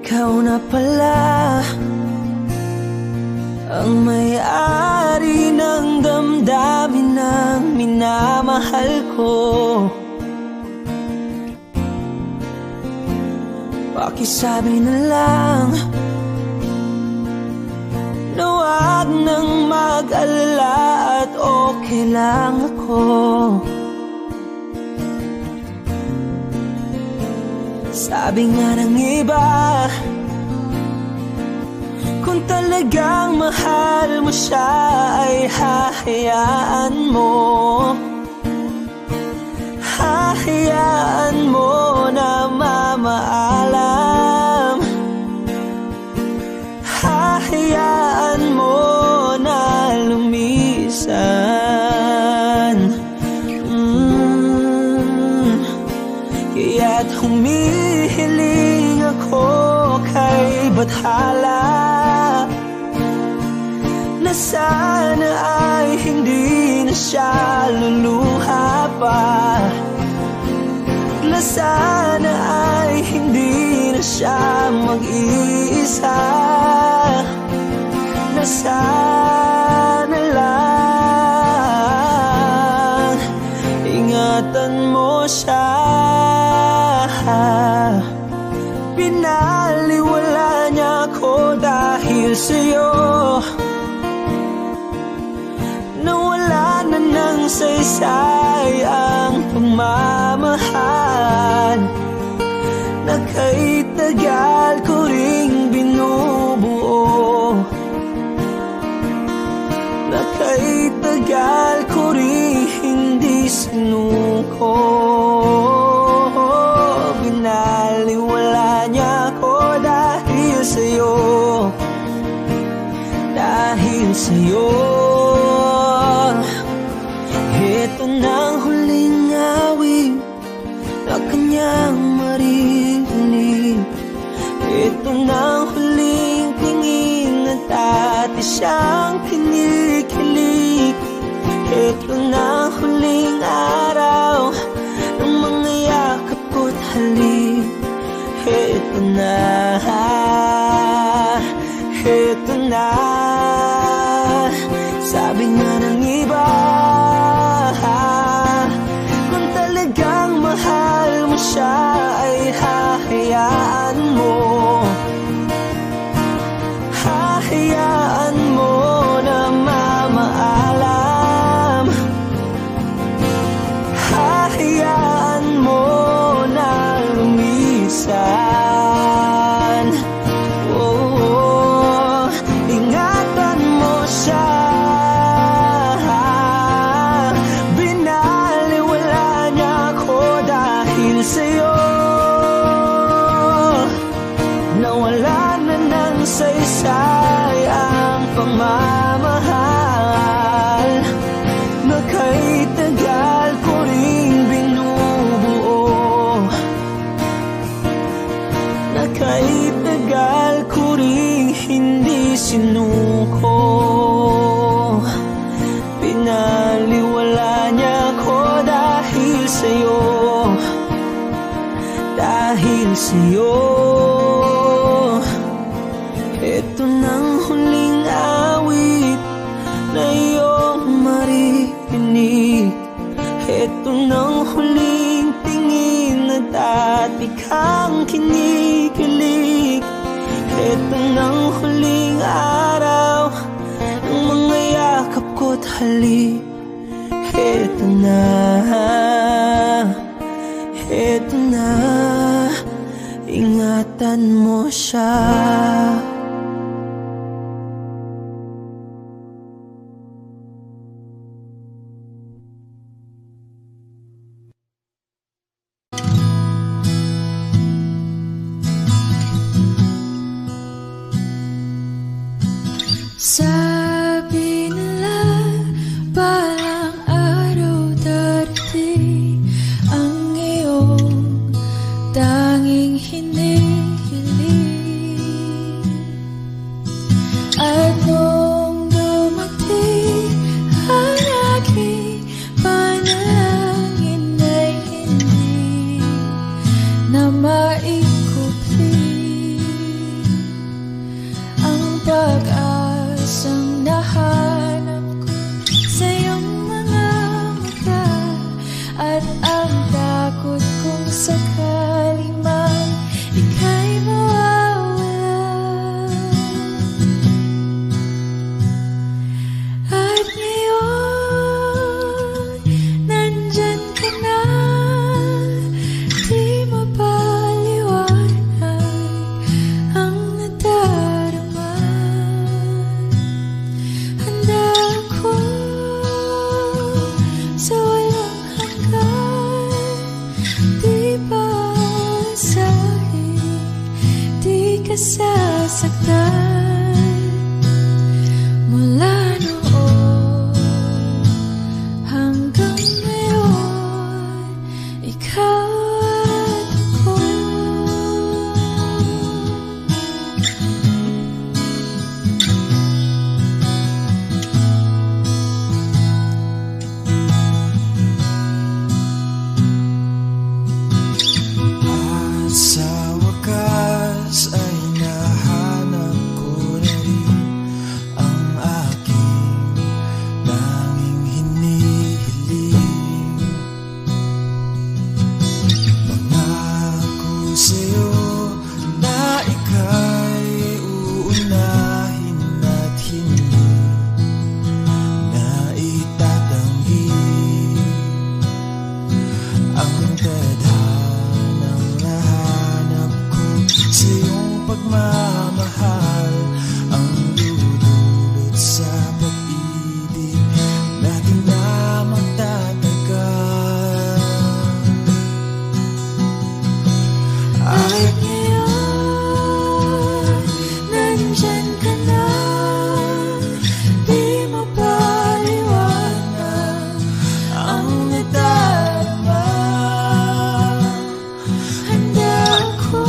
ikaw na pala ang may-ari ng damdamin ng minamahal ko. Pakisabi na lang na wag nang mag-alala at okay lang ako. Sabi nga ng iba, kung talagang mahal mo siya ay hahayaan mo. Hahayaan mo na mamaalam. Hahayaan mo na lumisan. Kaya't humihiling ako kay Bathala na sana ay hindi na siya luluha pa, na sana ay hindi na siya mag-iisa, na sana lang ingatan mo siya. Pinaliwala niya ako dahil sa'yo, nawala na ng saysay ang pagmamahal na kay tagal ko ring binubuo, na kay tagal ko ring hindi sinuko. Binaliwala niya ako dahil sa'yo, dahil sa'yo. Ito na ang huling awit na kanyang maririnig. Ito na ang huling tingin na dati siyang kinikilig. Ito na ang huling araw ng mga yakap ko't halik. Ito na, ito na. Sabi nga ng iba, kung talagang mahal mo siya ay hahayaan mo. Hahayaan mo na mamaalam. Hahayaan mo na lumisan. Oh, ingatan mo siya. Binaliwala niya ako dahil sa'yo, nawala na ng saysay ang pagmamahal na kay tagal ko ring binubuo, na kay tagal ko ring hindi sinuko. Pinaliwala niya ako dahil sa'yo, dahil sa'yo. Ito nang huling awit na iyong maririnig. Ito nang huling tingin na dati kang kinikilig. Ito nang huling araw ng mga yakap ko't halik. Ito na, ito na, ingatan mo siya. Sabi nila parang araw darating ang iyong tanging hinihiling. At nung dumating ang aking panalangin ay hindi na maikupli. nasasaktan mula noon hanggang ngayon. Ikaw at ako. At sa wakas ay nahanap ko na rin ang aking tanging hinihiling. Pangako sa'yo na ika'y uunahin at hindi na itatanggi ang tadhanang nahanap ko sa iyong pagmamahal, ang dudulot sa pag-ibig natin na magtatagal. At ngayon, nandyan ka na, di mo paliwanag ang nadarama. Handa ako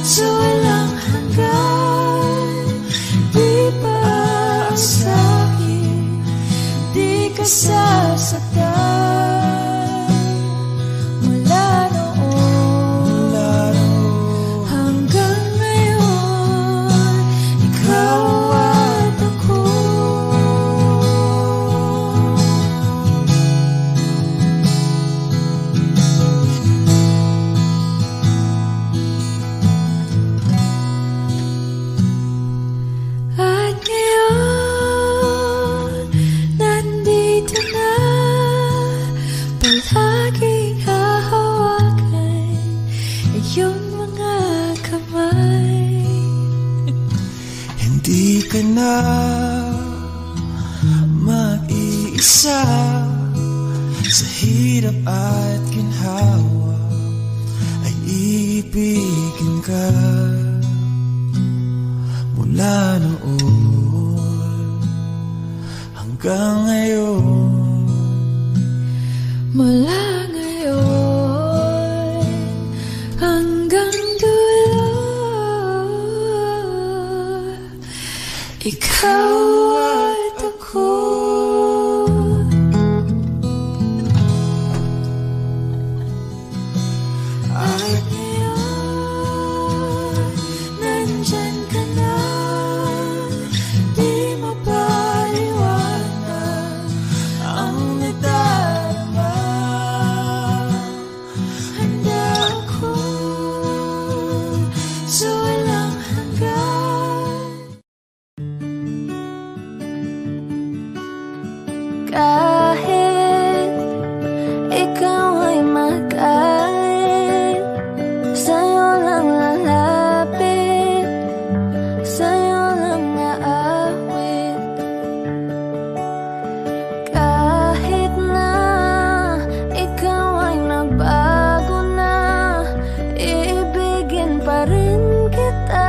sa walang hanggan, di paasahin, di ka sasaktan. Mula noon hanggang ngayon, ikaw at ako. At ngayon, nandito na, palaging hahawakan iyong mga kamay. Hindi ka na mag-iisa sa hirap at ginhawa, ay iibigin ka mula noon hanggang ngayon. Mula ngayon hanggang dulo, ikaw at ako. At ngayon, nandyan ka na, di mapaliwanag ang nadarama. Handa ako sa walang hanggan. Kahit ikaw ay magalit, sa'yo lang lalapit, sa'yo lang aawit. Kahit na ikaw ay nagbago na, iibigin pa rin kita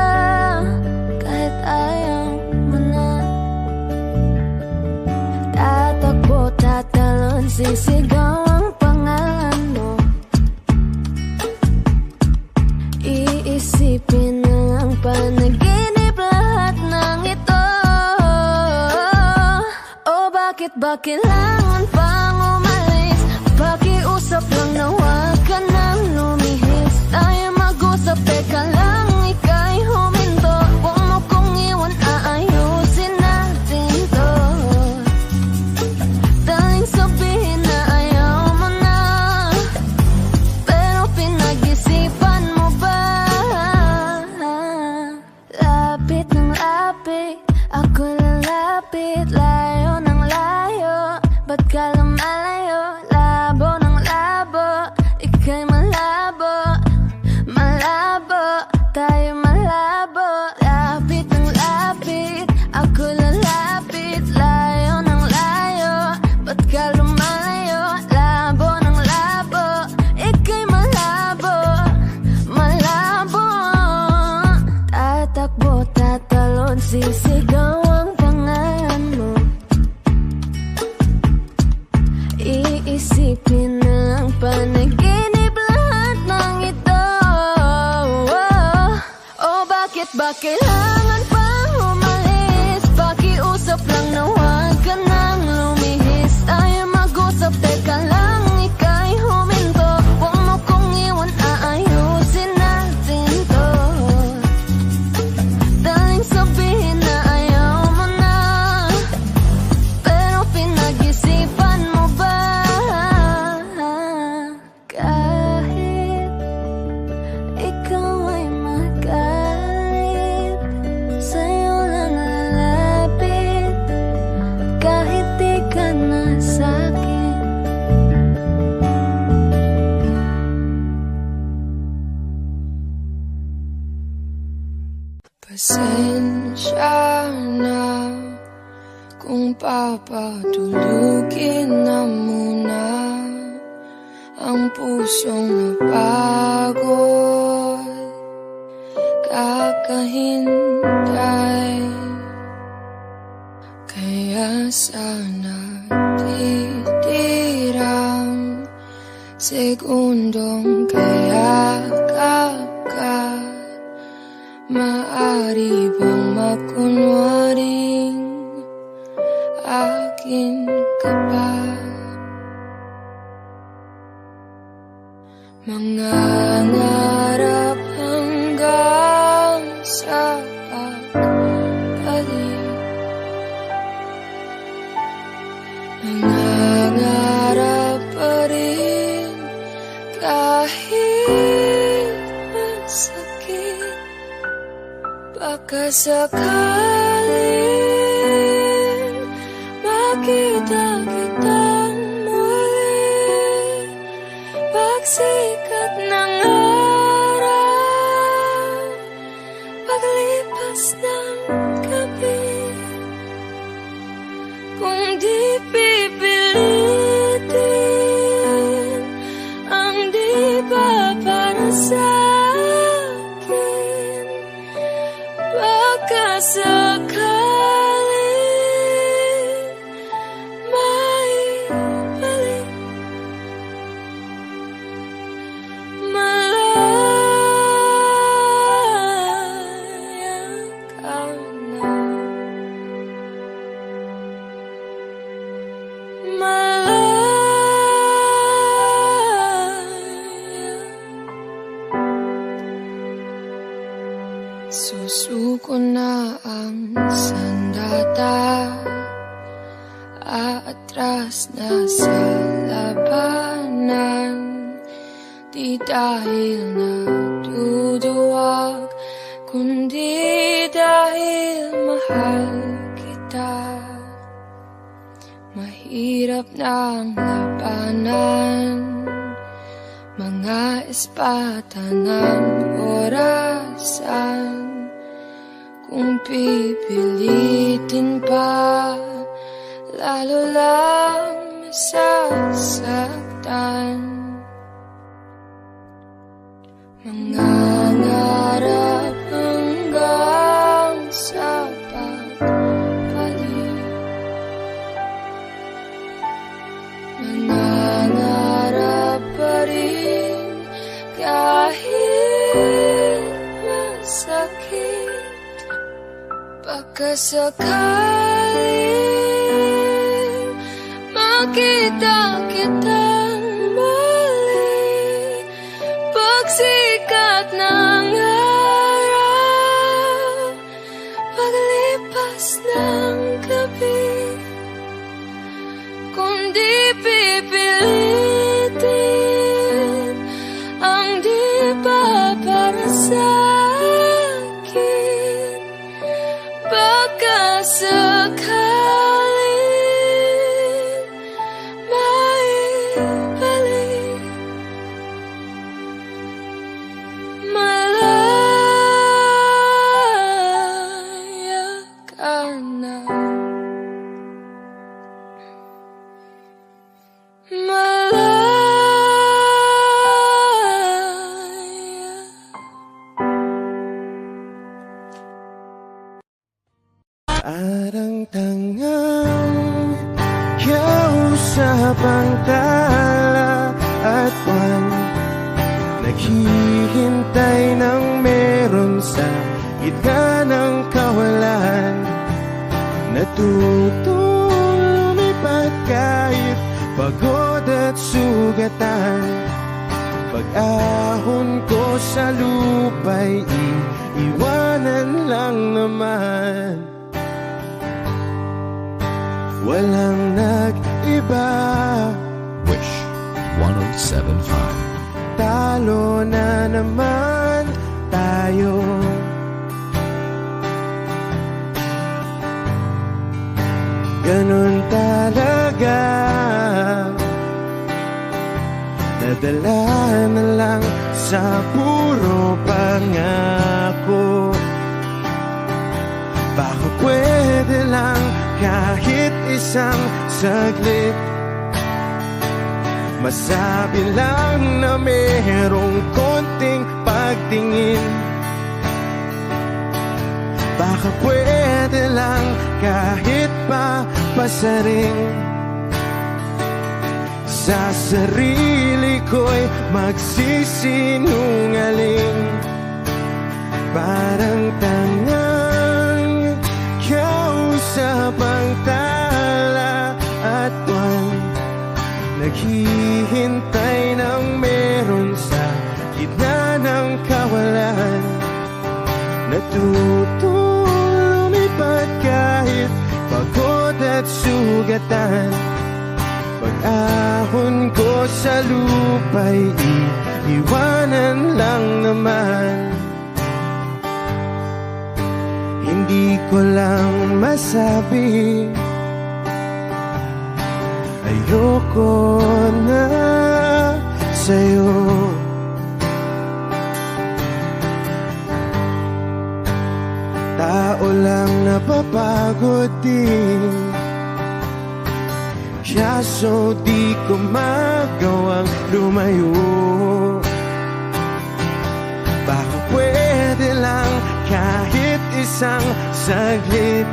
kahit ayaw mo na. Tatakbo, tatalon, sisigaw ang pangalan mo. Iisipin na lang panaginip lahat ng ito. Oh, bakit ba kailangan pang umalis? Pakiusap lang na huwag ka nang lumihis. Tayo mag-usap, teka lang, ika'y huminto. Huwag mo kong iwan, aayusin natin to. Daling sabihin na ayaw mo na, pero pinag-isipan mo ba? Lapit ng lapit, ako lalapit, layo ng layo. Ba't ka lumalayo? Labo ng labo, ika'y malabo. Malabo, tayo malabo. Kung papatulugin na muna ang pusong napagod, kakahintay. Kaya sana titirang segundong kayakap ka. Maari bang makunwaring akin ka pa? Mangangarap hanggang sa pagbalik, nangangarap pa rin kahit masakit. Baka sakaling makita kitang muli, pagsikat ng araw, paglipas ng gabi. Kung di pipilitin ang di ba para sa'kin, baka sakaling maibalik. Malaya ka na, malaya. Susuko na ang sandata, aatras na sa labanan. Di dahil natuduwag, kundi dahil mahal kita. Mahirap na ang labanan, mga espata ng orasan. Kung pipilitin pa, lalo lang masasaktan. Mangangarap hanggang sa pagbalik, nangangarap pa rin kahit masakit. Baka sakaling makita kitang muli, pagsikat ng araw, paglipas ng gabi. Kung di pipilitin ang di ba para sa'kin, baka sakaling maibalik. Malaya ka na, malaya. Arang tangang kausap ang tala at buwan, naghihintay ng meron sa gitna ng kawalan. Natutong lumipat kahit pagod at sugatan. Pag-ahon ko sa lupa'y iiwanan lang naman. Walang nag-iba. Wish 107.5. Talo na naman tayo. Ganun talaga. Nadala na lang sa puro pangako. Baka pwede lang kahit isang saglit. Masabi lang na merong konting pagtingin. Baka pwede lang kahit pa pasaring. Sa sarili ko'y magsisinungaling. Parang tangang kausap ang tala at buwan. Naghihintay ng meron sa gitna ng kawalan. Natutong lumipad kahit pagod at sugatan. Pag-ahon ko sa lupa'y iiwanan lang naman. Hindi ko lang masabi, ayoko na sa'yo. Tao lang napapagod din, kaso di ko magawang lumayo. Baka pwede lang kahit isang saglit.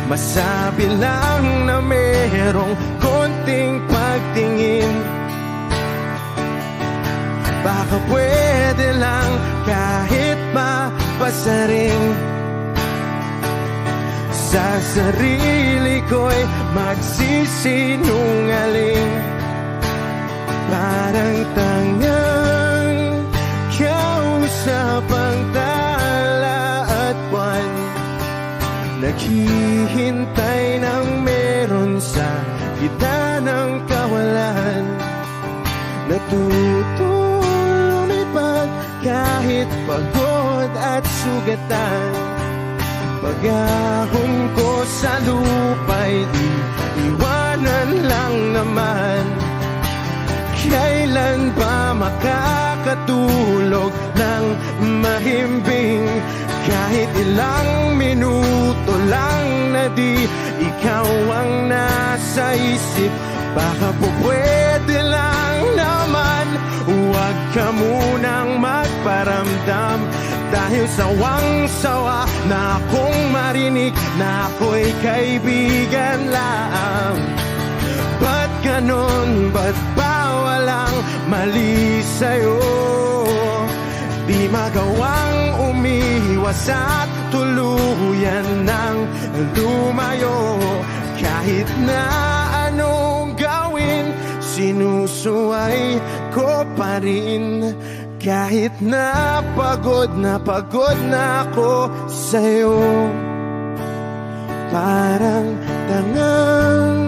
Masabi lang na merong konting pagtingin. Baka pwede lang kahit mapasaring. Sa sarili ko'y magsisinungaling. Parang tangang kausap ang tala at buwan. Naghihintay ng meron sa gitna ng kawalan. Natutong lumipad kahit pagod at sugatan. Pag-ahon ko sa lupa'y iiwanan lang naman. Kailan ba makakatulog ng mahimbing? Kahit ilang minuto lang na di ikaw ang nasa isip. Baka po pwede lang naman, huwag ka munang magparamdam. Dahil sawang-sawa na akong marinig na ako'y kaibigan lang. Ba't ganon? Ba't ba walang mali sa'yo? Di magawang umiwas at tuluyan ng lumayo. Kahit na anong gawin, sinusuway ko pa rin. Kahit na pagod na ako sa'yo. Parang tangang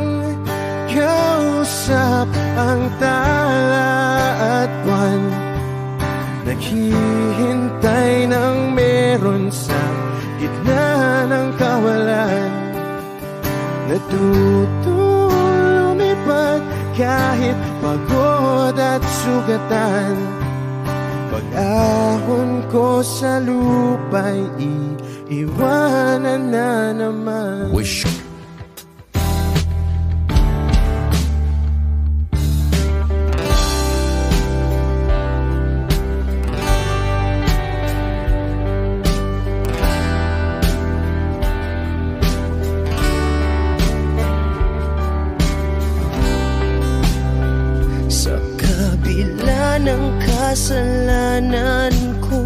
kausap ang tala at buwan. Naghihintay ng meron sa gitna ng kawalan. Natutong lumipad kahit pagod at sugatan. Pag-ahon ko sa lupa'y iiwanan na naman. Wish. Sa kabila ng kasalanan ko,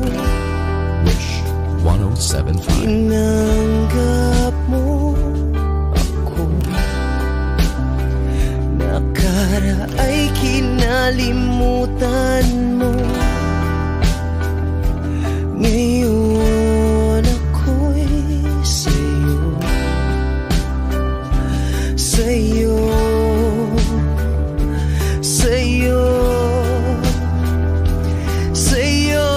Wish 107.5. tinanggap mo ako. Nakaraay kinalimutan mo. Ngayon ako'y sa'yo. Sa'yo. Sa'yo. Sa'yo.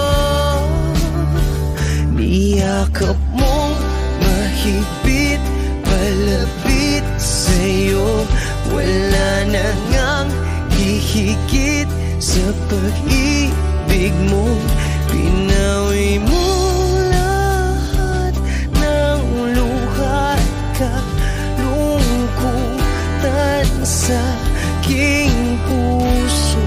Niyakap mong mahigpit, palapit sa'yo. Wala na ngang hihigit sa pag-ibig mo. Pinawi mo lahat ng luha sa aking puso.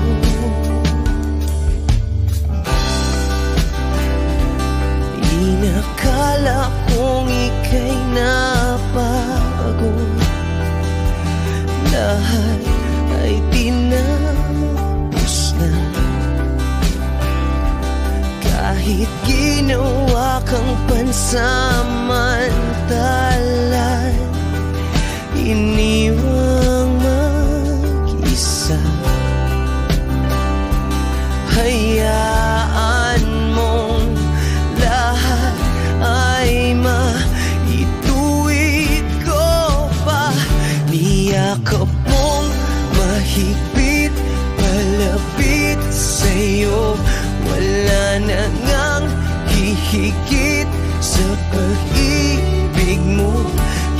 Inakala kong ika'y nabago, lahat ay tinapos na. Kahit ginawa kang pansamantalan, iniwang mag-isa. Hayaan mong lahat ay maituwid ko pa. Niyakap mong mahigpit, palapit sa'yo. Wala na ngang hihigit sa pag-ibig mo.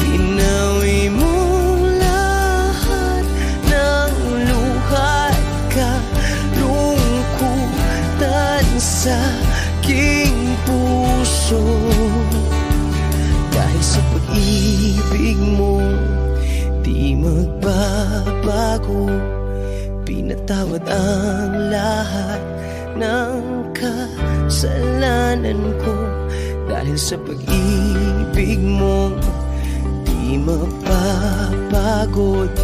Pinawi mo lahat ng luhat ka, lungkutan sa aking puso. Dahil sa pag-ibig mo, di magbabago. Pinatawad ang lahat ng kasalanan ko. Dahil sa pag-ibig mo, di mapapagod.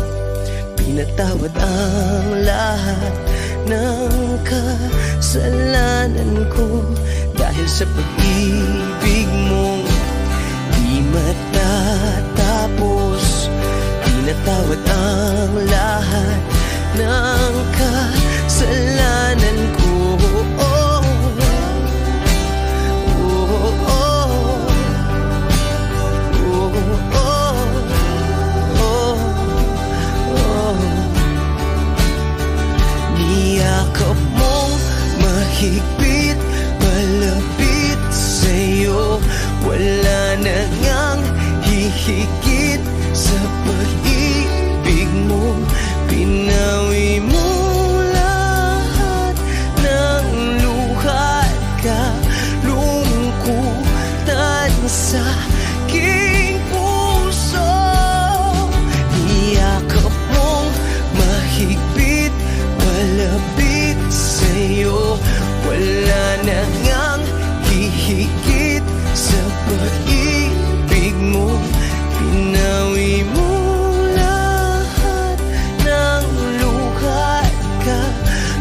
Pinatawad ang lahat ng kasalanan ko. Dahil sa pag-ibig mo, di matatapos. Pinatawad ang lahat ng kasalanan ko. Niyakap mong mahigpit, malapit sa'yo. Wala na ngang hihigit sa pag-ibig mo. Pinawi mo lahat ng luhat ka, lungkutan sa aking puso. Niyakap mong mahigpit, malapit sa'yo. Wala na ngang hihigit sa pag-ibig mo. Pinawi mo lahat ng luhat ka,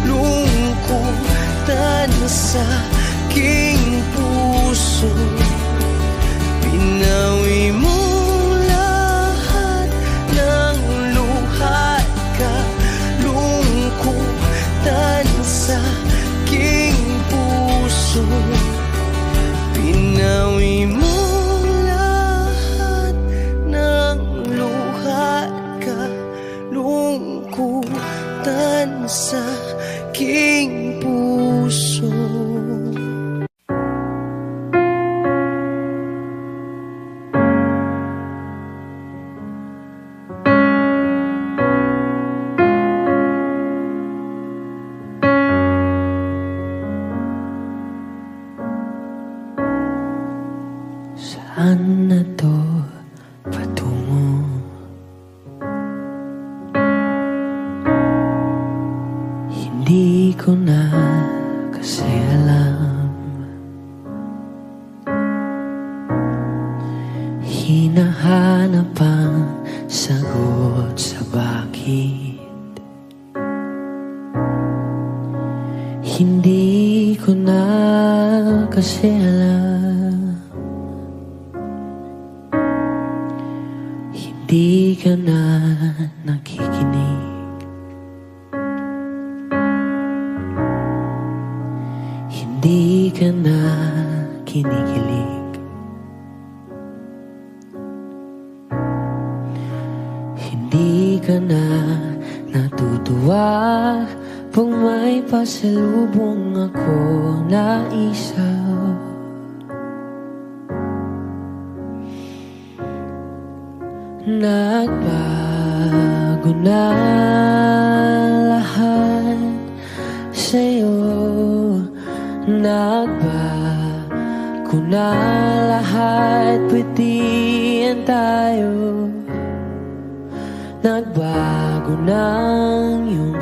lungkutan sa aking puso. Pinawi mo lahat ng luhat ka, lungkutan sa aking puso. Pinawi mo lahat ng luhat ka, lungkutan sa aking puso. Saan na to patungo? Hindi ko na kasi alam. Hinahanap ang sagot sa bakit. Hindi ko na kasi alam. Di ka na nakikinig. Hindi ka na kinikilig. Hindi ka na natutuwa pag may pasalubong ako na isaw. Nagbago na lahat sa'yo. Nagbago na lahat, pwede yan tayo. Nagbago ko ng iyong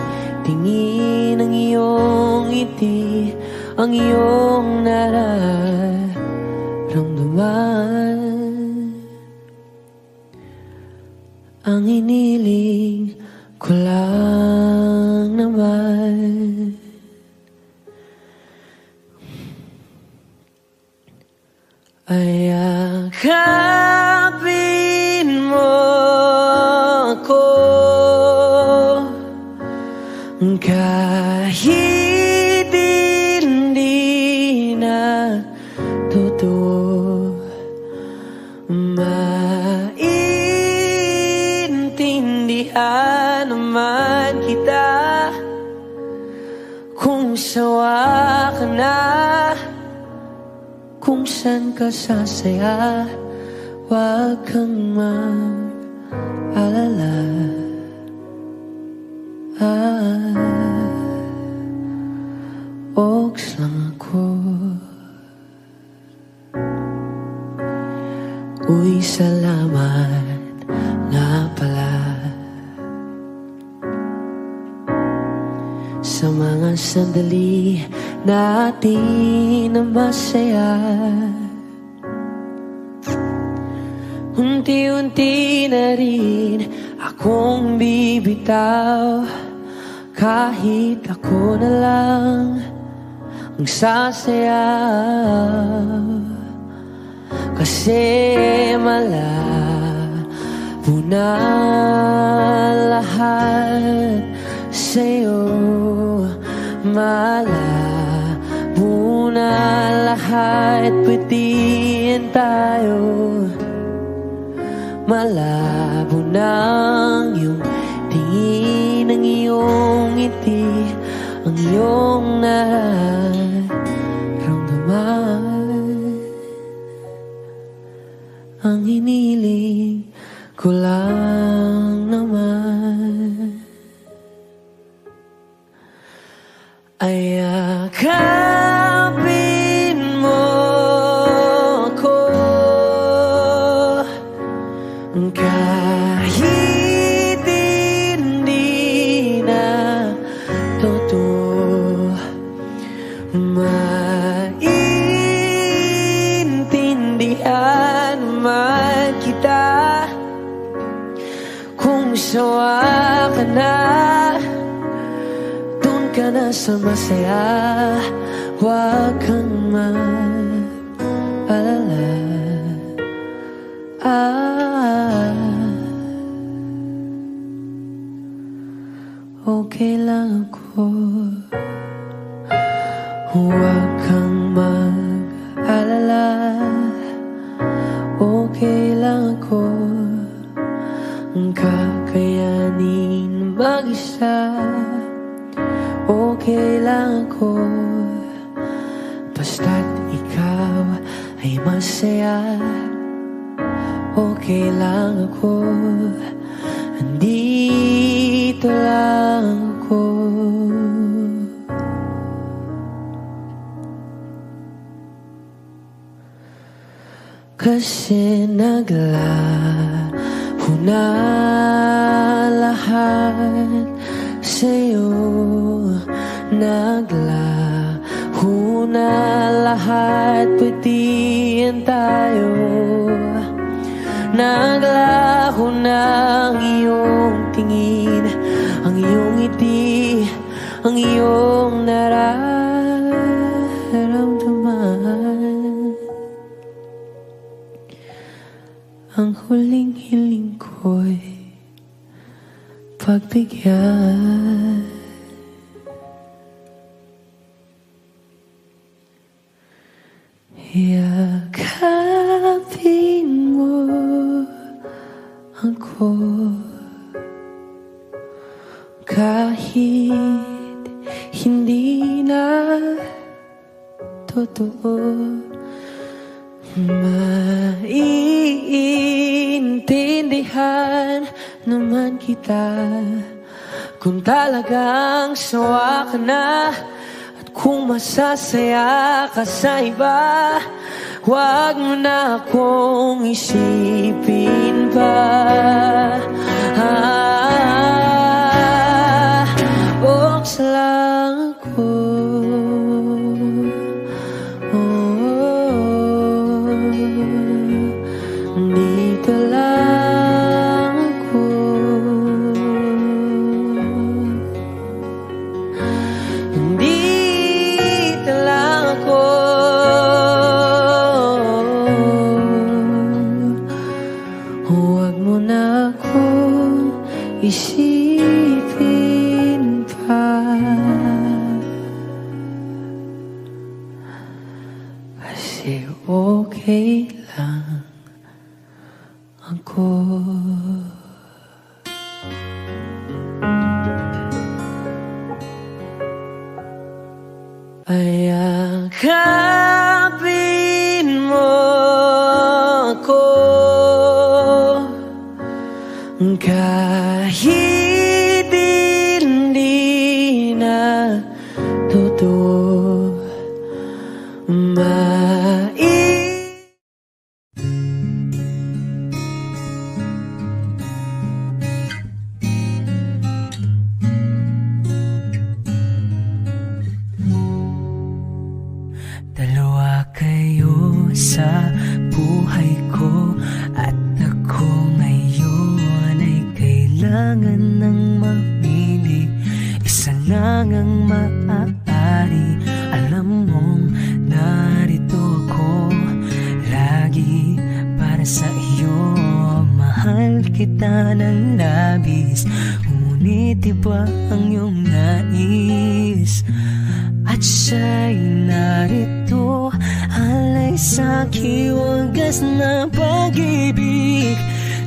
tingin, ang iyong ngiti, ang iyong nararamdaman. Ang iniling ko lang naman ay yakapin mo ako kahit hindi na totoo. Maintindihan naman kita kung sawa ka na, kung saan ka sasaya, huwag kang mag-alala. Oks lang ako. Uy, salamat nga pala sa mga sandali natin na masaya. Unti-unti na rin akong bibitaw, kahit ako na lang ang sasayaw. Kasi malabo na lahat sa'yo, malabo na lahat, pwedeng tayo. Malabo ng iyong tingin, ang iyong ngiti, ang iyong nararamdaman. Ang hiniling ko lang naman ay yakapin mo ako kahit hindi na totoo. Maintindihan naman kita kung sawa ka na, doon ka na sa masaya, huwag kang mag-alala. Okay lang ako, huwag kang mag-alala. Okay lang ako, kakayanin mag-isa. Okay lang ako, basta't ikaw ay masaya. Okay lang ako, andito lang ako. Kasi naglaho na lahat sa'yo, naglaho na lahat, pwedeng tayo. Naglaho na ang iyong tingin, ang iyong ngiti, ang iyong nararamdaman. Ang huling hiling ko'y pagbigyan. Yakapin mo ako kahit hindi na totoo. Maiintindihan naman kita kung talagang sawa ka na, at kung masasaya ka sa iba, huwag mo na akong isipin pa. na kong isipin pa. Kasi okay lang ako. Payakapin mo ako kahit hindi na totoo. Dalawa kayo sa buhay ko at ako ngayon ay kailangan ng mamili. Isa lang ang maaari. Alam mong narito ako lagi para sa iyo. Mahal kita ng labis, ngunit iba ang iyong nais. At siya'y narito, alay sa'ki wagas na pag-ibig.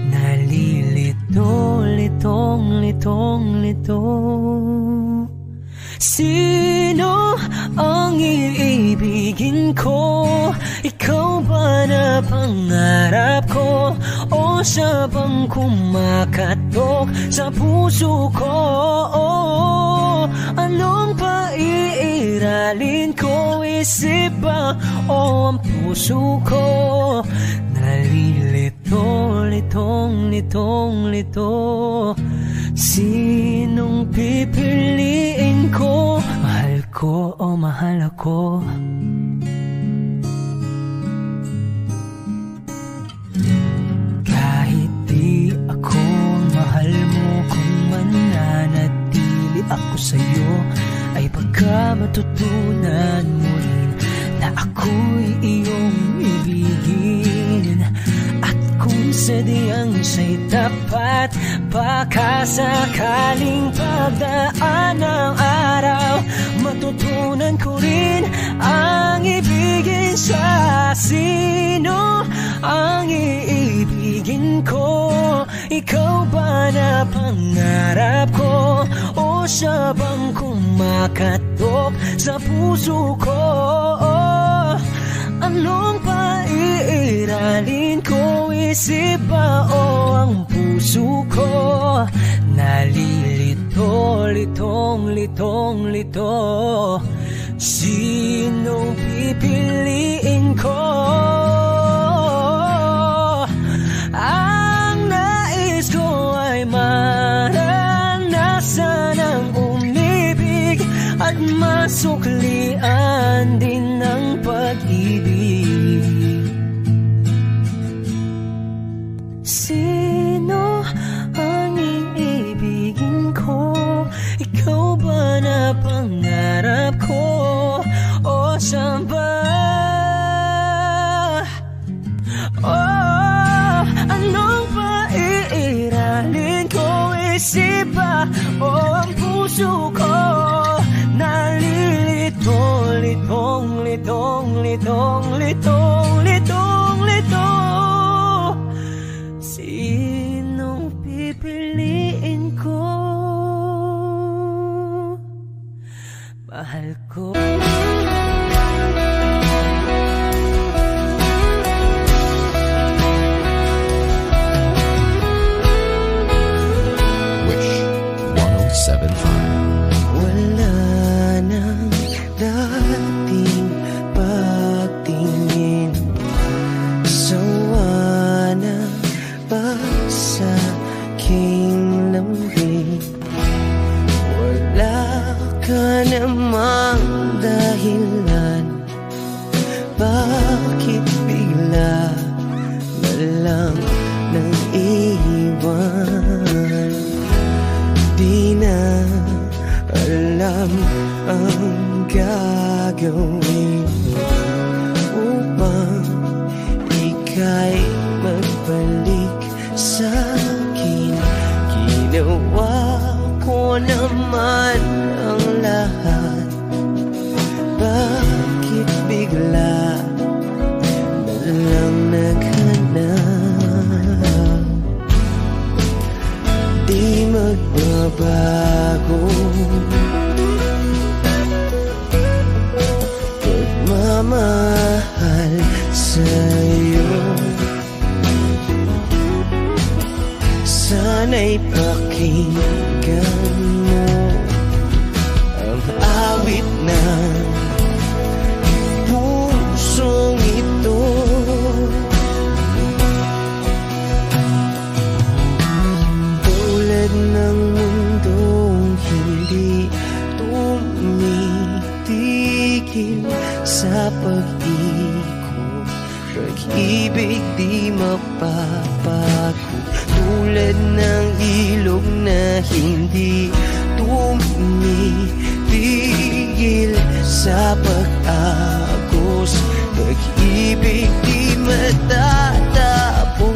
Nalilito, litong, litong, lito. Sino ang iibigin ko? Ikaw ba na pangarap ko? O siya bang kumakatok sa puso ko? Anong paiiralin ko? Isip ba o ang puso ko? Nalilito, litong, litong, lito. Sinong pipiliin ko? Mahal ko o mahal ako? Kahit di ako mahal mo, kung mananatili ako sa'yo, ay pagka matutunan mo rin na ako'y iyong ibigin. At kung sadyang siya'y tapat, baka sakaling pagdaan ng araw, matutunan ko rin ang ibigin siya. Sino ang iibigin ko? Ikaw ba na pangarap ko? O siya bang kumakatok sa puso ko? Anong paiiralin ko? Isip ba o ang puso ko? Nalilito, litong, litong, lito. Sinong pipiliin ko? Ang nais ko ay maranasan ang umibig at masuklian din ng pag-ibig. Sino ang iibigin ko? Ikaw ba na pangarap ko? O saan ba? Oh, anong paiiralin ko? Isip ba o ang puso ko? Nalilito, litong, litong, litong, litong, litong, litong. Sinong pipiliin ko? Mahal ko. Wish 107.5. Wala nang dating pagtingin, sawa na ba sa aking lambing? Wala ka namang dahilan, bakit bigla na lang nang iwan? Di na alam ang gagawin upang ika'y magbalik sa naman ang lahat. Bakit bigla na lang naghanap? Di magbabago pagmamahal sa'yo. Sana'y pakinggan mo ang awit ng pusong ito. Tulad ng mundong hindi tumitigil sa pag-ikot, pag-ibig di mapapago. Tulad ng ilog na hindi tumitigil sa pag-agos, pag-ibig di matatapos.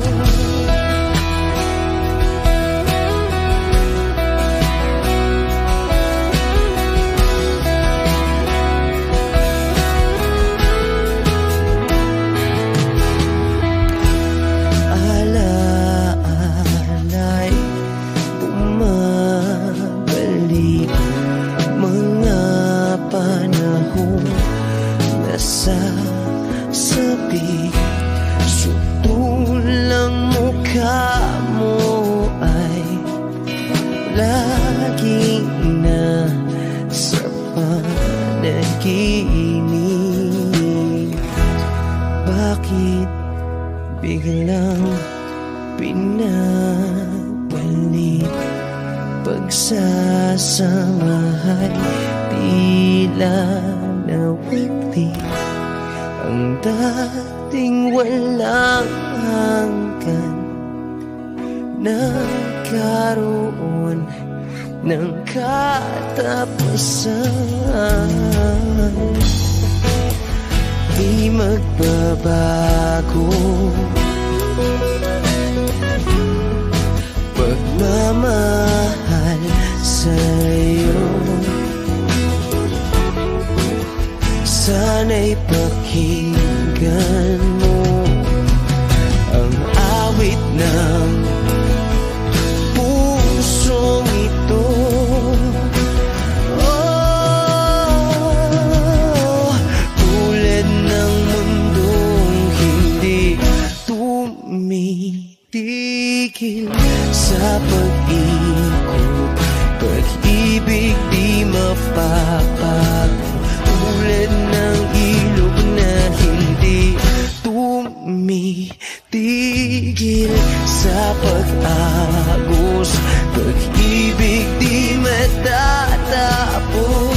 Sabi, sutulang mukha mo ay laging na sa panaginip. Bakit biglang pinabalik? Pagsasamahay tila nawagli ang dating walang hanggan, nagkaroon ng katapusan. Di magbabago pagmamahal sa'yo. Sana'y pakinggan mo ang awit ng pusong ito. Oh, tulad ng mundong hindi tumitigil sa pag-ikot, pag-ibig di mapapago. Tulad ng ilog na hindi tumitigil sa pag-agos, pag-ibig di matatapos.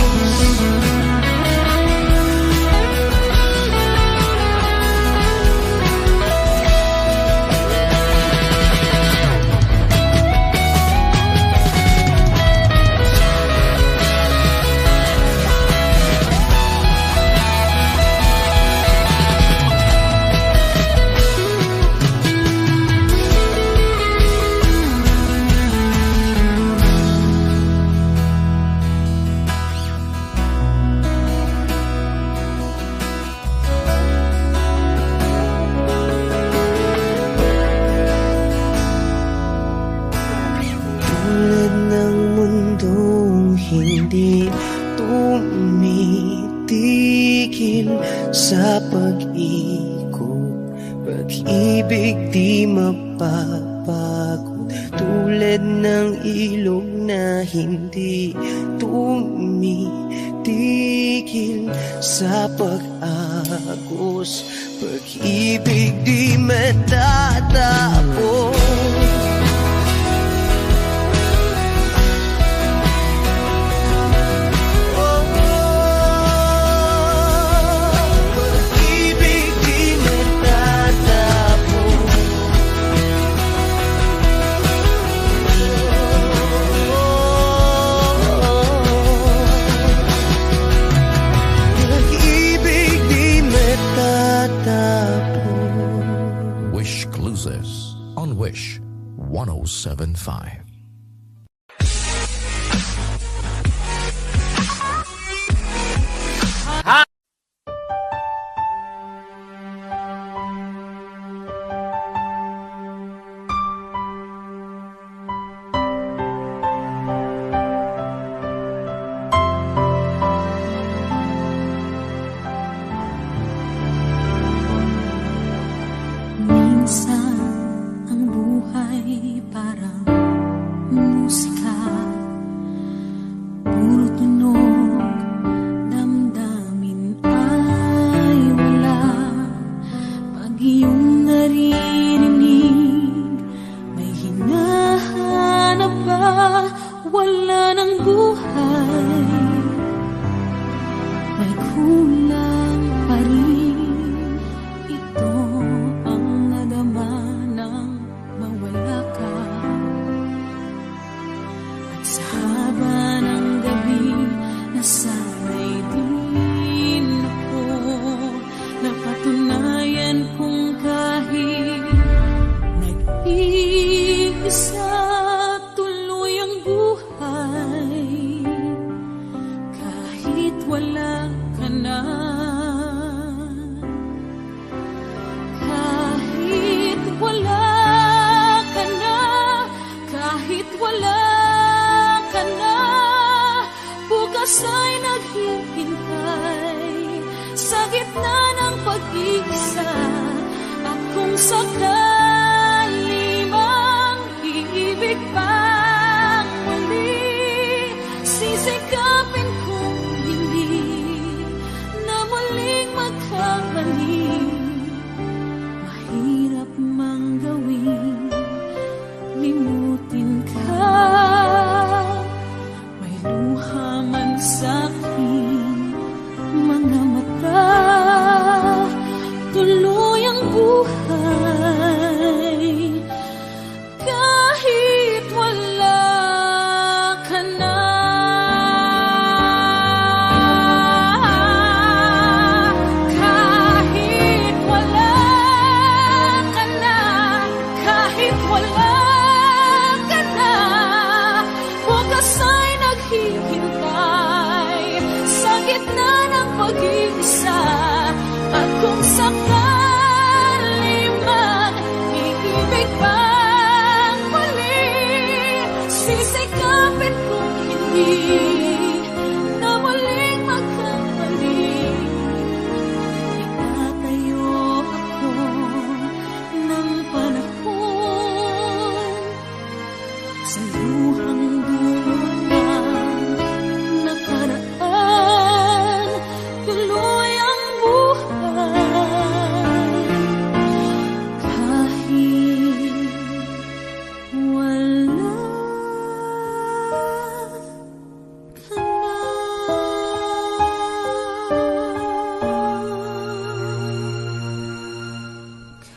Hindi tumitigil sa pag-ikot, pag-ibig di mapapagod. Tulad ng ilog na hindi tumitigil sa pag-agos, pag-ibig di matatapos. On Wish 107.5. musika, puro tunog, damdamin ay wala. Pag iyong naririnig, may hinahanap ba? Wala ng buhay, may kulang pa rin. Ito ang nadama ng mawala ka. At sa haba ng gabi, nasanay din ako. Napatunayan kong kahit nag-iisa, tuloy ang buhay. Kahit wala ka na, kahit wala ka na, kahit wala ka na, bukas ay naghihintay sa gitna ng pag-isa. At kung sakali mang iibig pang muli, sisikapin kong hindi na muling magkamali. Mahirap mang gawin, limutin ka. May luha man sa aking mga mata, tuloy ang buhay. Kahit wala ka na, kahit wala ka na, kahit wala ka na, bukas ay naghihintay sa gitna ng pag-iisa. At kung sakali man iibig pang muli, sisikapin kong hindi na muling magkamali. Itatayo ako ng panahon sa luhang dulot ng nakaraan. Tuloy ang buhay, kahit wala ka na.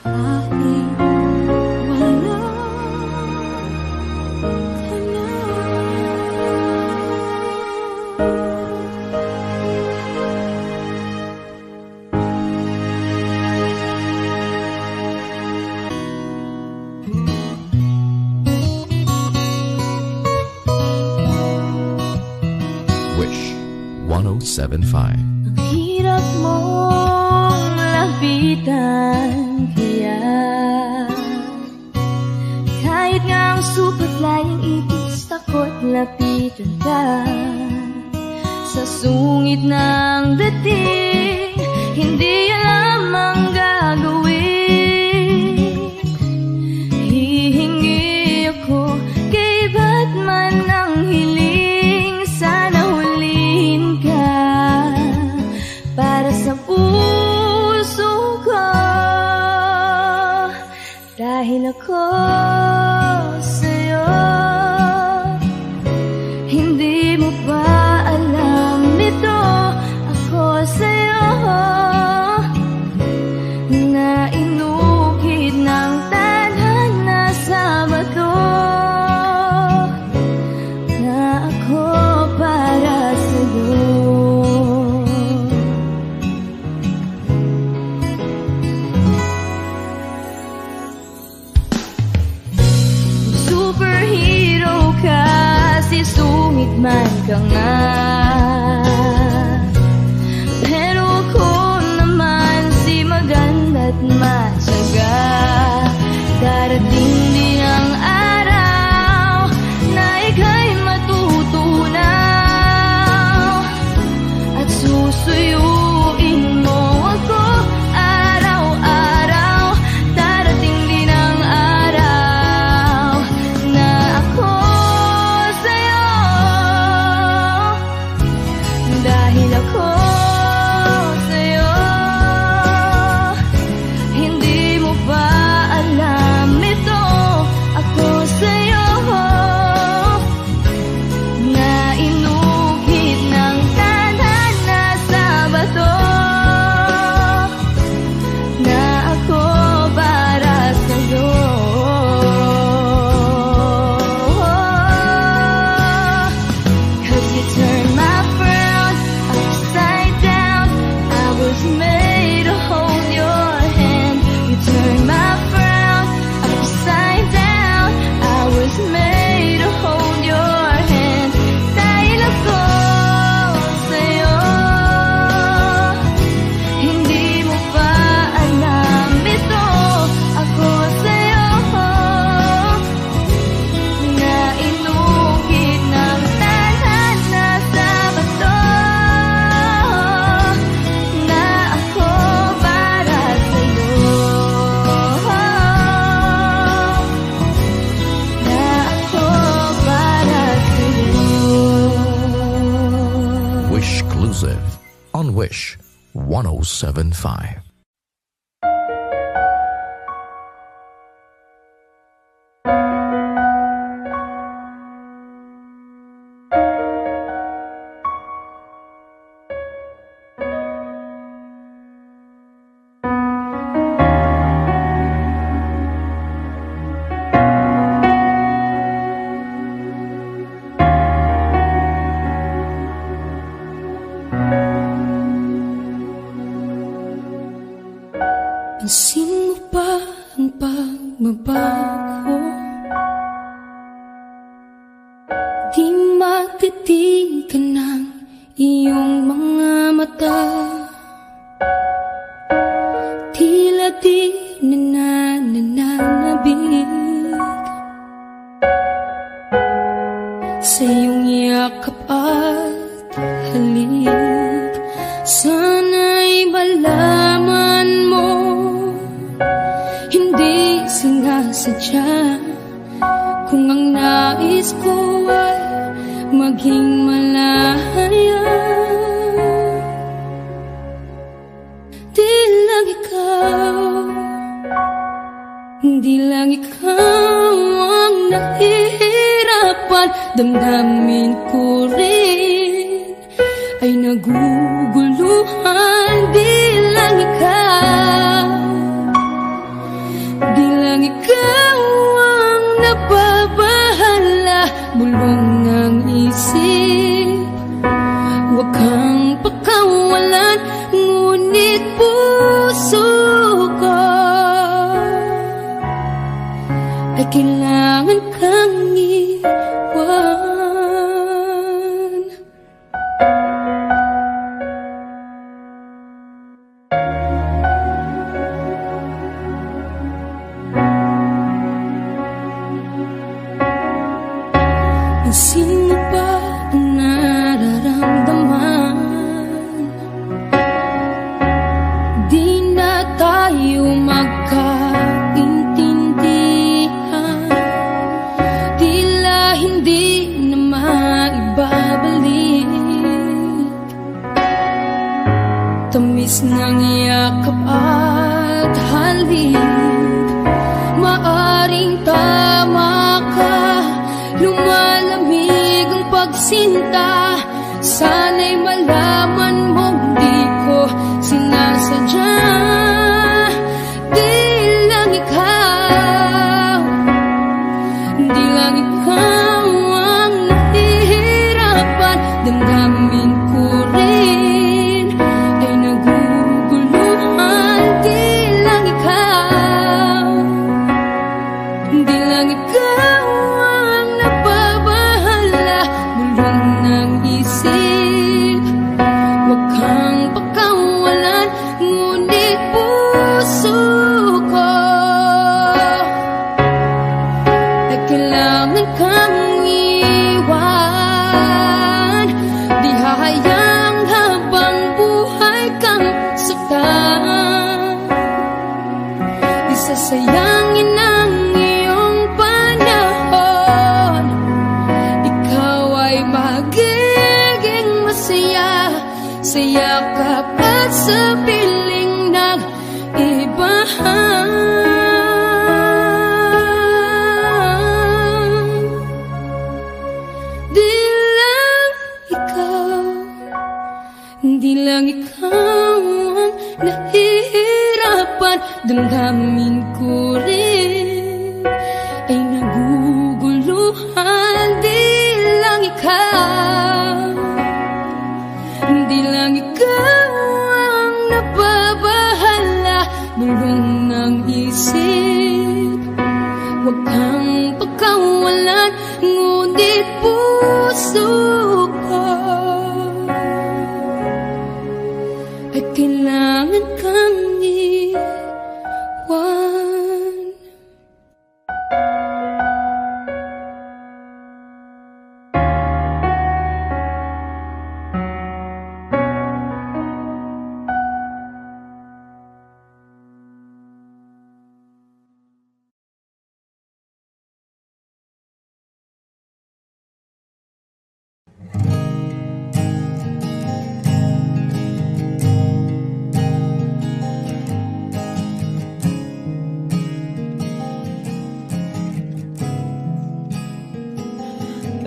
Kahit wala ka na. Wish 1075. Ang hirap mong lapitan, kaya kahit nga ang supot layang itis, takot lapitan ka. Sa sungit ng dating, hindi alam ang gagawin. Hihingi ako kay Batman ng hiling, sana huliin ka para sa puso ko. Dahil ako sa'yo, hindi mo ba alam nito? Ako sa'yo na inukit ng tadhana sa bato, na ako para sa'yo. Superhero ka, si sungit man ka nga. Pero ko naman si maganda't matyaga. Darating din ang araw na ika'y matutunaw, at susuyuin mo ako araw-araw. Darating din ang araw na ako on Wish 107.5. Pansin mo ba ang pagbabago? Di matitigan ng iyong mga mata. Tila di nananabig sa iyong yakap at halik. Sana'y malaman mo, hindi sinasadya, kung ang nais ko ay maging malaya. Di lang ikaw ang nahihirapan. Damdamin ko rin ay naguguluhan. Di lang ikaw ang nababahala. Bulong ng isip, huwag kang pakawalan, ngunit puso ko ay kailangan kang iwan. Pansin mo ba ang nararamdaman? Di na tayo magkaintindihan. Tila hindi na maibabalik tamis ng yakap at halik. Maaring tama ka, lumalamig ang pagsinta. Sana'y malaman mong di ko sinasadya. Di lang ikaw ang nahihirapan. Damdamin ko rin ay naguguluhan. Di lang ikaw ang nababahala. Bulong ng isip, huwag kang pakawalan, ngunit puso ko ay kailangan kang iwan. Di hahayang habang buhay kang saktan. Isasayangin ang iyong panahon. Ikaw ay magiging masaya sa yakap at sa piling ng ibahan. Di lang ikaw ang nahihirapan. Damdamin ko rin ay naguguluhan. Di lang ikaw ang nababahala. Bulong ng isip, huwag kang pagkawalan, ngunit puso ko ay kailangan kang iwan.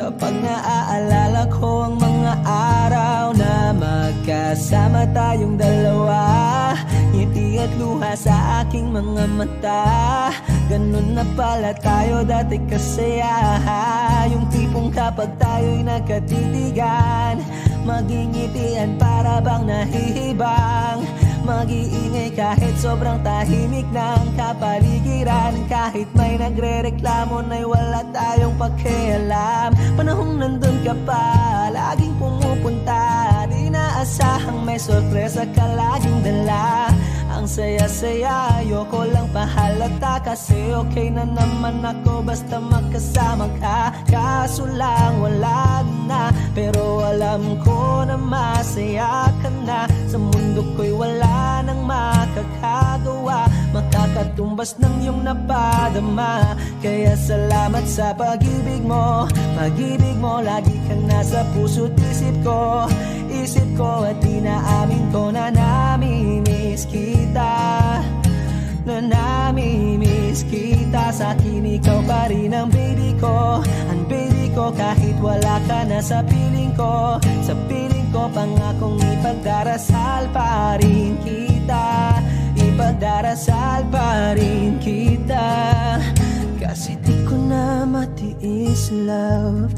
Kapag naaalala ko ang mga araw na magkasama tayong dalawa, ngiti at luha sa aking mga mata. Ganun na pala tayo dati kasaya. Yung tipong kapag tayo'y nagkatitigan, magingitian para bang nahihibang. Mag-iingay kahit sobrang tahimik ng kapaligiran. Kahit may nagre-reklamo na'y wala tayong pakialam. Panahong nandun ka pa, laging pumupunta. Di naasahang may sorpresa ka laging dala. Ang saya-saya, ayoko lang pahalata. Kasi okay na naman ako basta magkasama ka. Kaso lang wala na, pero alam ko na masaya ka na. Sa mundo ko'y wala nang makakagawa, makakatumbas ng iyong napadama. Kaya salamat sa pag-ibig mo. Pag-ibig mo, lagi kang nasa puso't isip ko. Isip ko at inaamin ko na namimiss kita. Na namimiss kita. Sa akin ikaw pa rin ang baby ko. Ang baby ko kahit wala ka na sa piling ko. Sa piling ko pangakong ipagdarasal pa rin kita. Ipagdarasal pa rin kita. Kasi di ko na matiis love.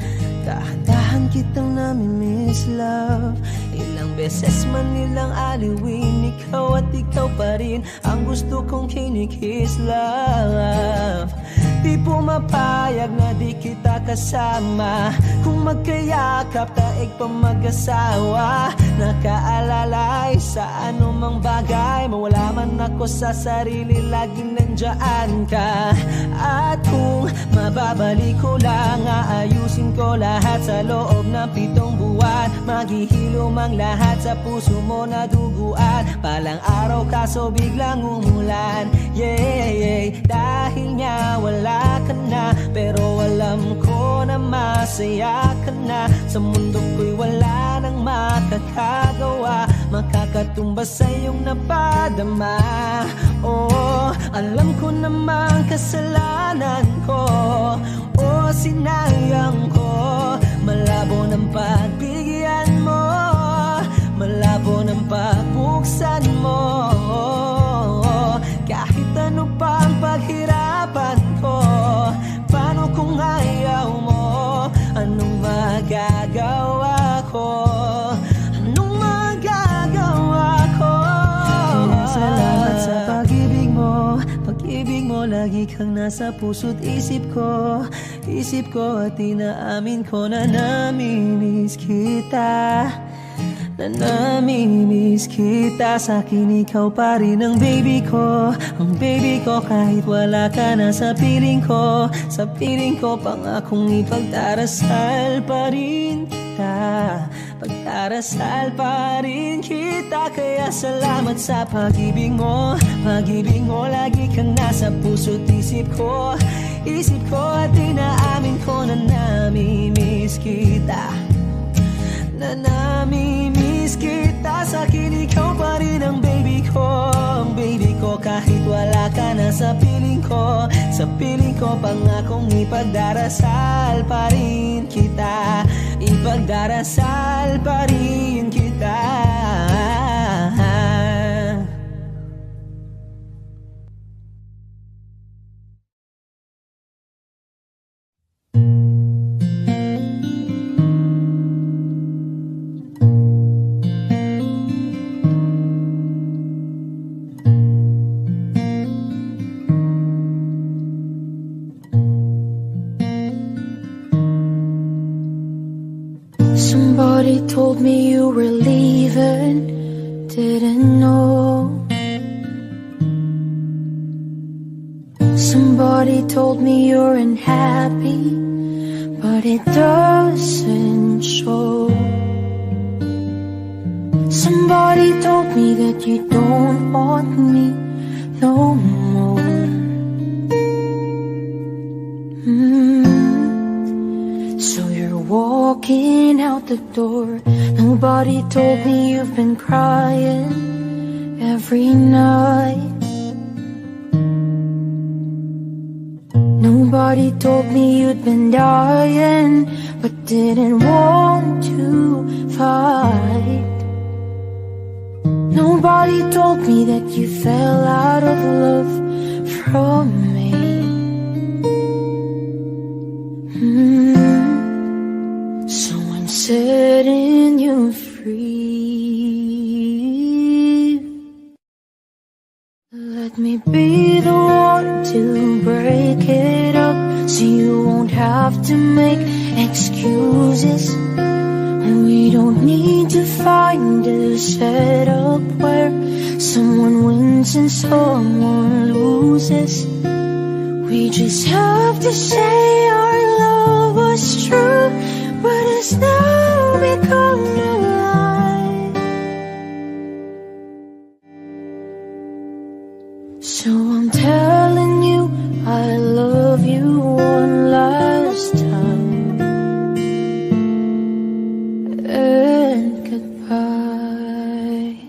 Dahan-dahan kitang namimiss love. Ilang beses man nilang aliwin, ikaw at ikaw pa rin ang gusto kong kinikiss love. Di pumapayag na di kita kasama. Kung magkayakap taig pa mag-asawa. Nakaalalay sa anumang bagay. Mawala man ako sa sarili, laging nandyan ka. At kung mababalik ko lang, aayusin ko lahat sa loob ng 7 buwan. Maghihilom ang lahat sa puso mo na duguan. Palang araw kaso biglang umulan. Yeah, yeah. Dahil nga wala ka na, pero alam ko na masaya ka na. Sa mundo ko'y wala nang makakagawa, makakatumbas sa iyong napadama. Oh, alam ko namang kasalanan ko. Oh, sinayang ko. Malabo ng pagbigyan mo, malabo ng pagbuksan mo. Kahit ano pa ang paghirapan ko, paano kung ayaw mo? Anong magagawa ko? Anong magagawa ko? Kaya salamat sa pag-ibig mo. Pag-ibig mo, lagi kang nasa puso't isip ko. Isip ko at inaamin ko na namimiss kita. Na namimiss kita. Sa'kin ikaw pa rin ang baby ko. Ang baby ko kahit wala ka na sa piling ko. Sa piling ko pangakong ipagdarasal pa rin kita. Pagdarasal pa rin kita. Kaya salamat sa pag-ibig mo. Pag-ibig mo, lagi kang nasa puso't isip ko. Isip ko at inaamin ko na namimiss kita. Na namimiss kita. Sa'kin ikaw pa rin ang baby ko. Ang baby ko kahit wala ka na sa piling ko. Sa piling ko pangakong ipagdarasal pa rin kita. Ipagdarasal pa rin kita. Somebody told me you were leaving, didn't know. Somebody told me you're unhappy, but it doesn't show. Somebody told me that you don't want me no more. So you're walking out the door. Nobody told me you've been crying every night. Nobody told me you'd been dying, but didn't want to fight. Nobody told me that you fell out of love from me. So I'm setting you free. Let me be the one to break it up, so you won't have to make excuses. We don't need to find a setup where someone wins and someone loses. We just have to say our love was true, but it's now become a lie. So I'm telling you I love you one last time. And goodbye.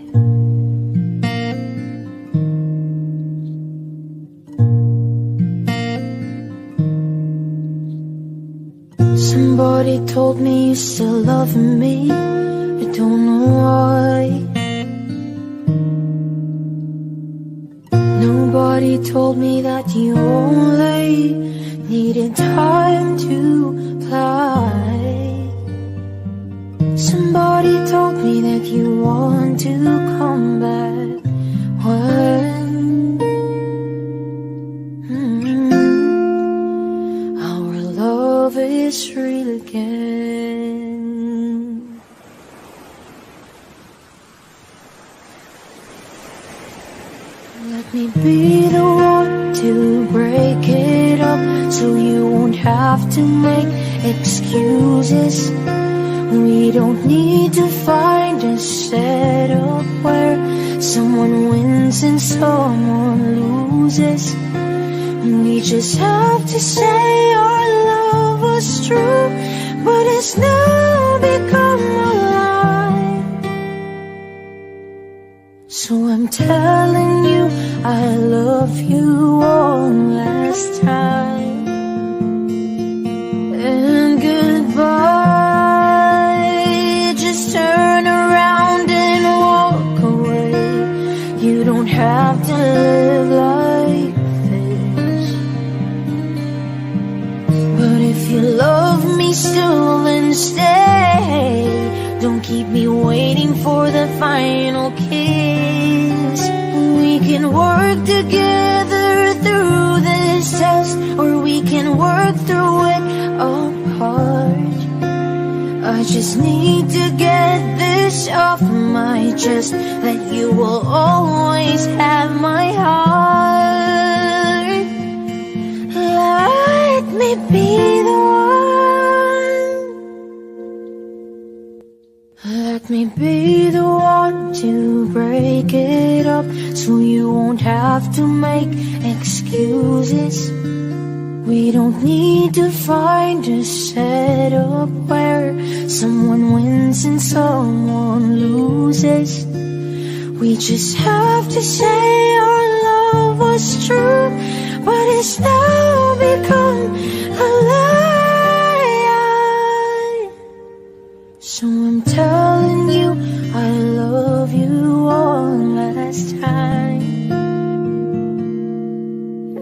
Somebody told me you still love me. I don't know why. Nobody told me that you only needed time to fly. Somebody told me that you want to come back when our love is real again. Let me be the one to break it up, so you won't have to make excuses. We don't need to find a setup where someone wins and someone loses. We just have to say our love was true, but it's now become a lie. So I'm telling you I love you one last time. And goodbye. Just turn around and walk away. You don't have to live like this. But if you love me still, then stay. Don't keep me waiting for the final kiss. We can work together through this test, or we can work through it apart. I just need to get this off my chest, that you will always have my heart. Let me be the one. Let me be the one to break it up, so you won't have to make excuses. We don't need to find a setup where someone wins and someone loses. We just have to say our love was true, but it's now become a lie. So I'm telling you I love you one last time.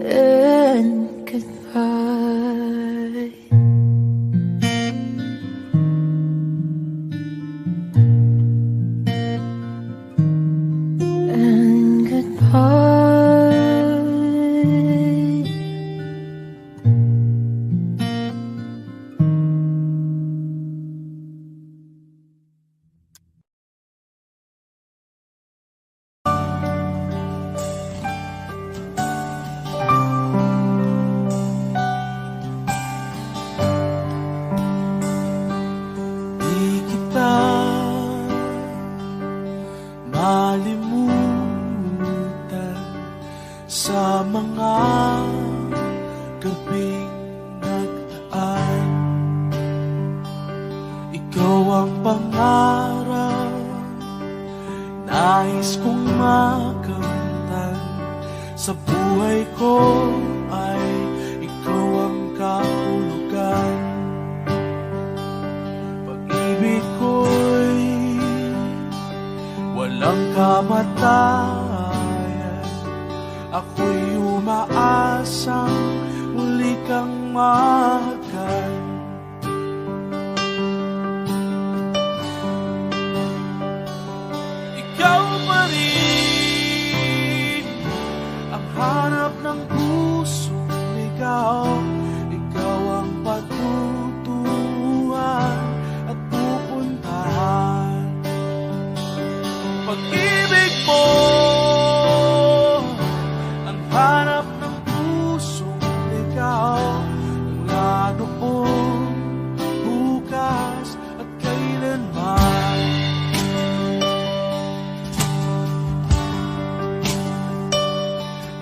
And goodbye. And goodbye. Malimutan sa mga gabing nagdaan. Ikaw ang pangarap, nais kong makamtan. Sa buhay ko ay ikaw ang kahulugan. pag-ibig ko'y walang kamatayan. Ako'y umaasang muli kang mahal. Ikaw pa rin ang hanap ng pusong ligaw. Ikaw ang patutuhan at pupuntahan. Pag-ibig mo ang hanap ng pusong ligaw. Mula noon, bukas at kailanman.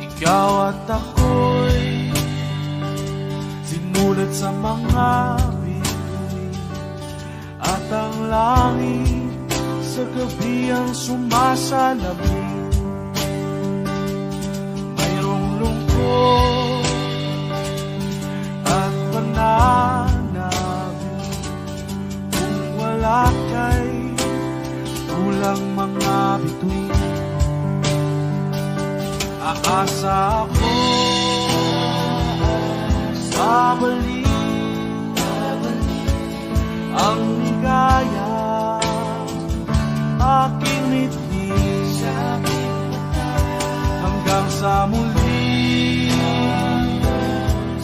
Ikaw at ako'y sinulat sa mga bituin, at ang langit sa gabi ang sumasalamin. Mayroong lungkot at pananabik, kung wala kay kulang mga bituin. Aasa ako sa balik ang ligaya, aking mitlis hanggang sa muli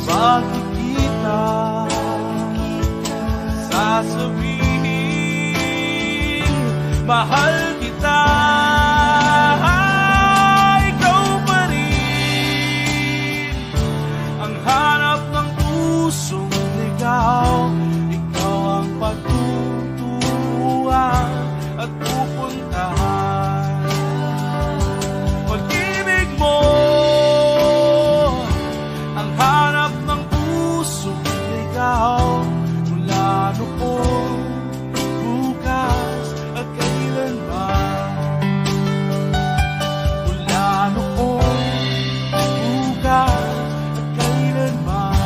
pagkikita. Sasabihin mahal kita. Ikaw ang pagtutuhan at pupuntahan. Pag-ibig mo ang hanap ng pusong ligaw. Mula noon, bukas at kailanman. Mula noon, bukas at kailanman.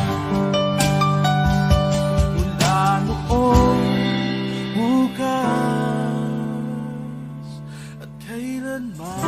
Bukas at kailanman.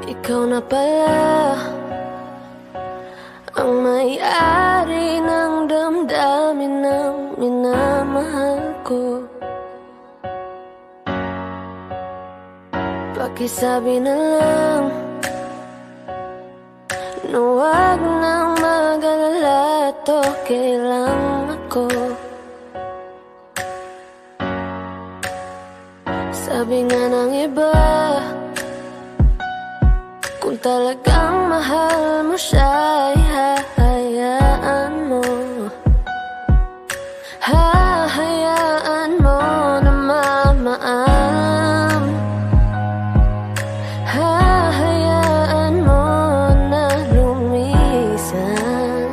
Ikaw na pala ang may-ari ng damdamin ng minamahal ko. Pakisabi na lang na huwag nang mag-alala, at okay lang ako. Sabi nga ng iba, kung talagang mahal mo siya, ay hahayaan mo. Hahayaan mo na mamaam. Hahayaan mo na lumisan.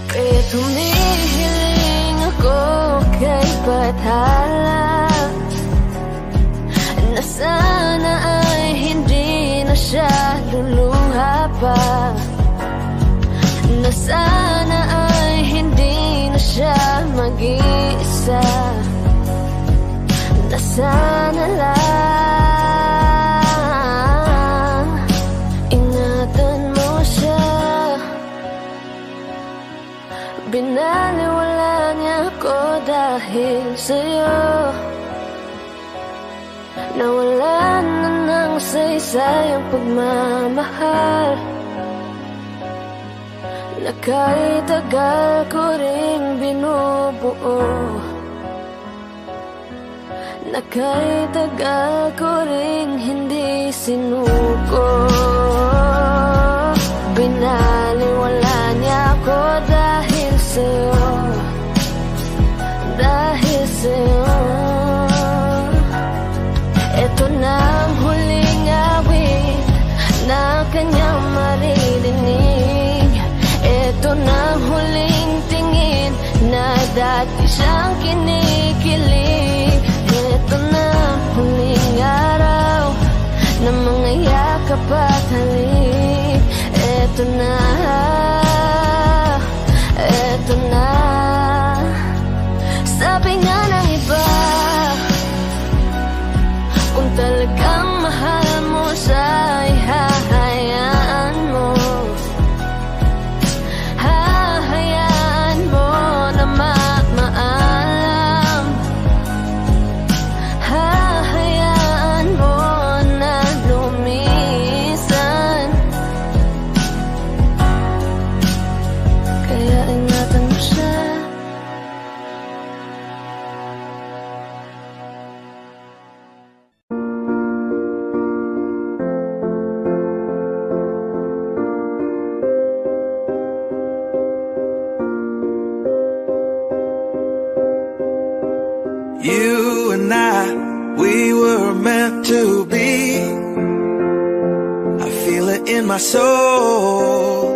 Kaya't humihiling ako kay Bathala na sana ay hindi na siya luluha pa, na sana ay hindi na siya mag-iisa, na sana lang ingatan mo siya. Binaliwala niya ako dahil sa'yo. Nawalan na ng saysay ang pagmamahal. na kahit tagal ko ring binubuo, na kahit tagal ko ring hindi sinuko. Binaliwala niya ako dahil sa'yo, dahil sa'yo. Ito na ang huling awit na kanyang maririnig. Ito na ang huling tingin na dati siyang kinikilig. Ito na ang huling araw na mga yakap at halik. Ito na, ito na. Sabi nga ng iba, kung talagang mahal mo siya ay hahayaan mo, hahayaan mo na maalam, hahayaan mo na lumisan. Kaya ingatan mo siya. You and I, we were meant to be. I feel it in my soul,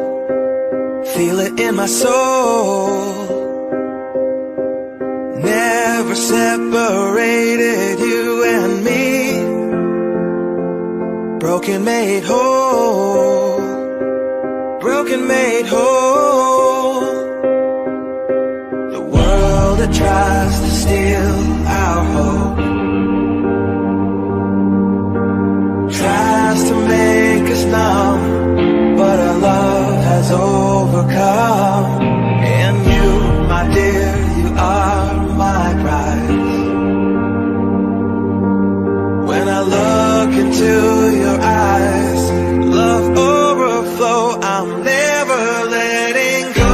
feel it in my soul. Never separated, you and me. Broken made whole, broken made whole. The world that tries to steal our hope tries to make us numb, but our love has overcome. And you, my dear, you are my prize. When I look into your eyes, love overflow, I'm never letting go.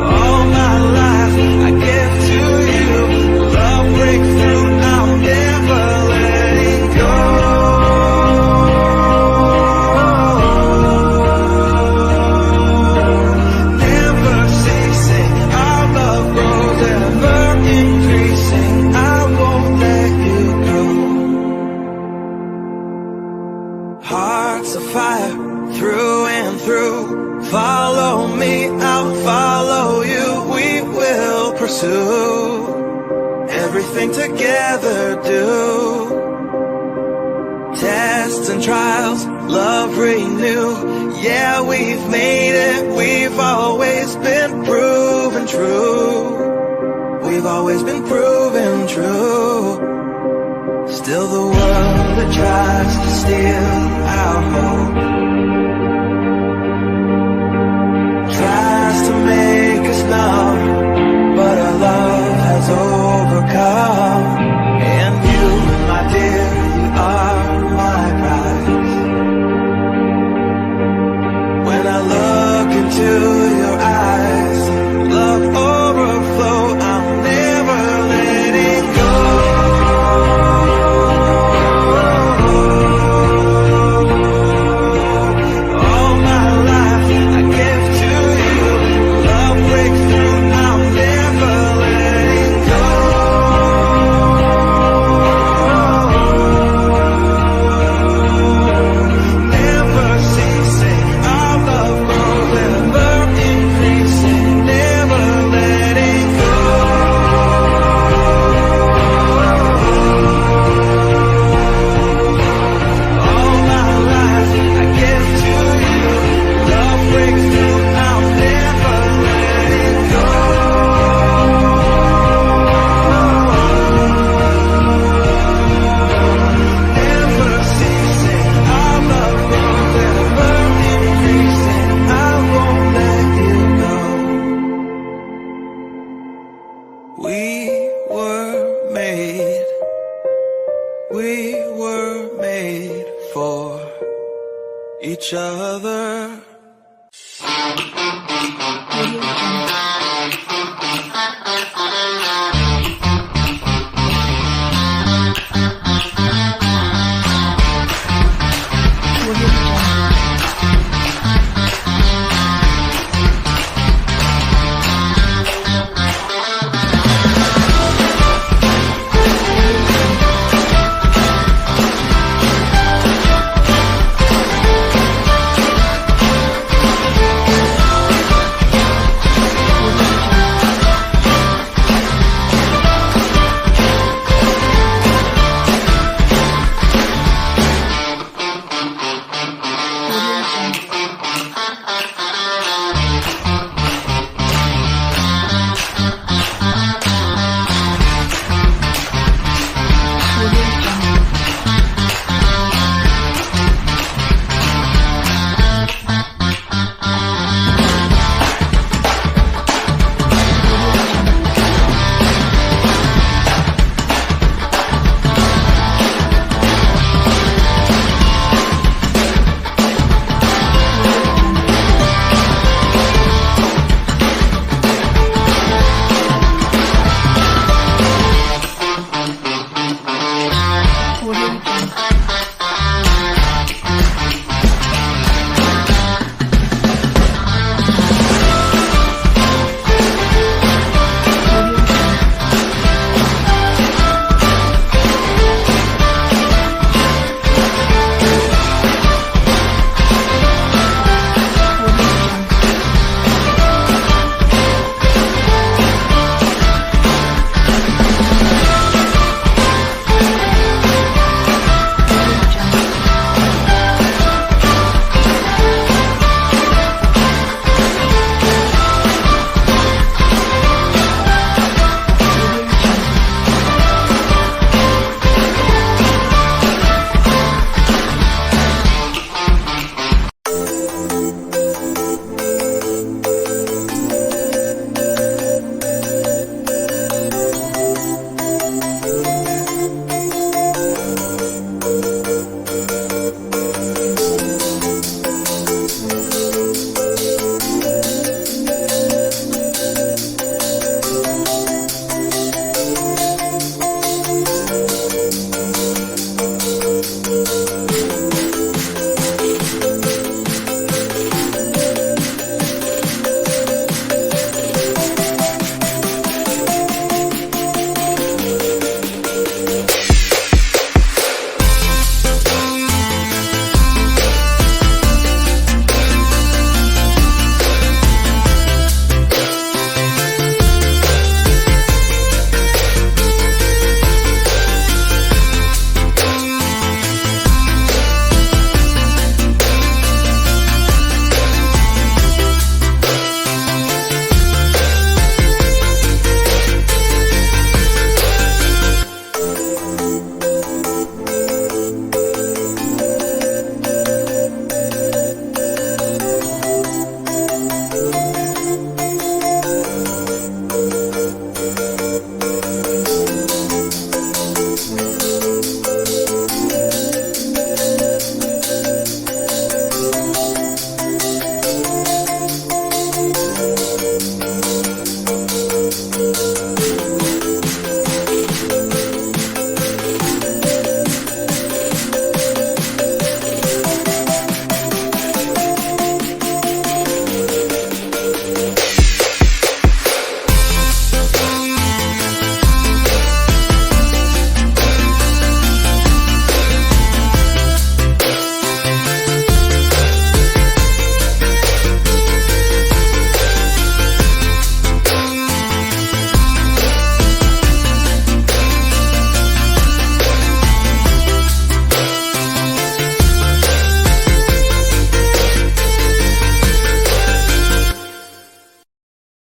All my life I give to you, love breakthrough, I'm never letting go. Never ceasing, our love grows ever increasing, I won't let you go. Hearts of fire, through and through. Follow me, I'll follow you. We will pursue everything together, do. Tests and trials, love renew. Yeah, we've made it, we've always been proven true. We've always been proven true. Still the world that tries to steal our hope tries to make us numb, but our love has overcome. And you, my dear, you are my prize. When I look into your eyes, love overflow, I'm never letting go. each other.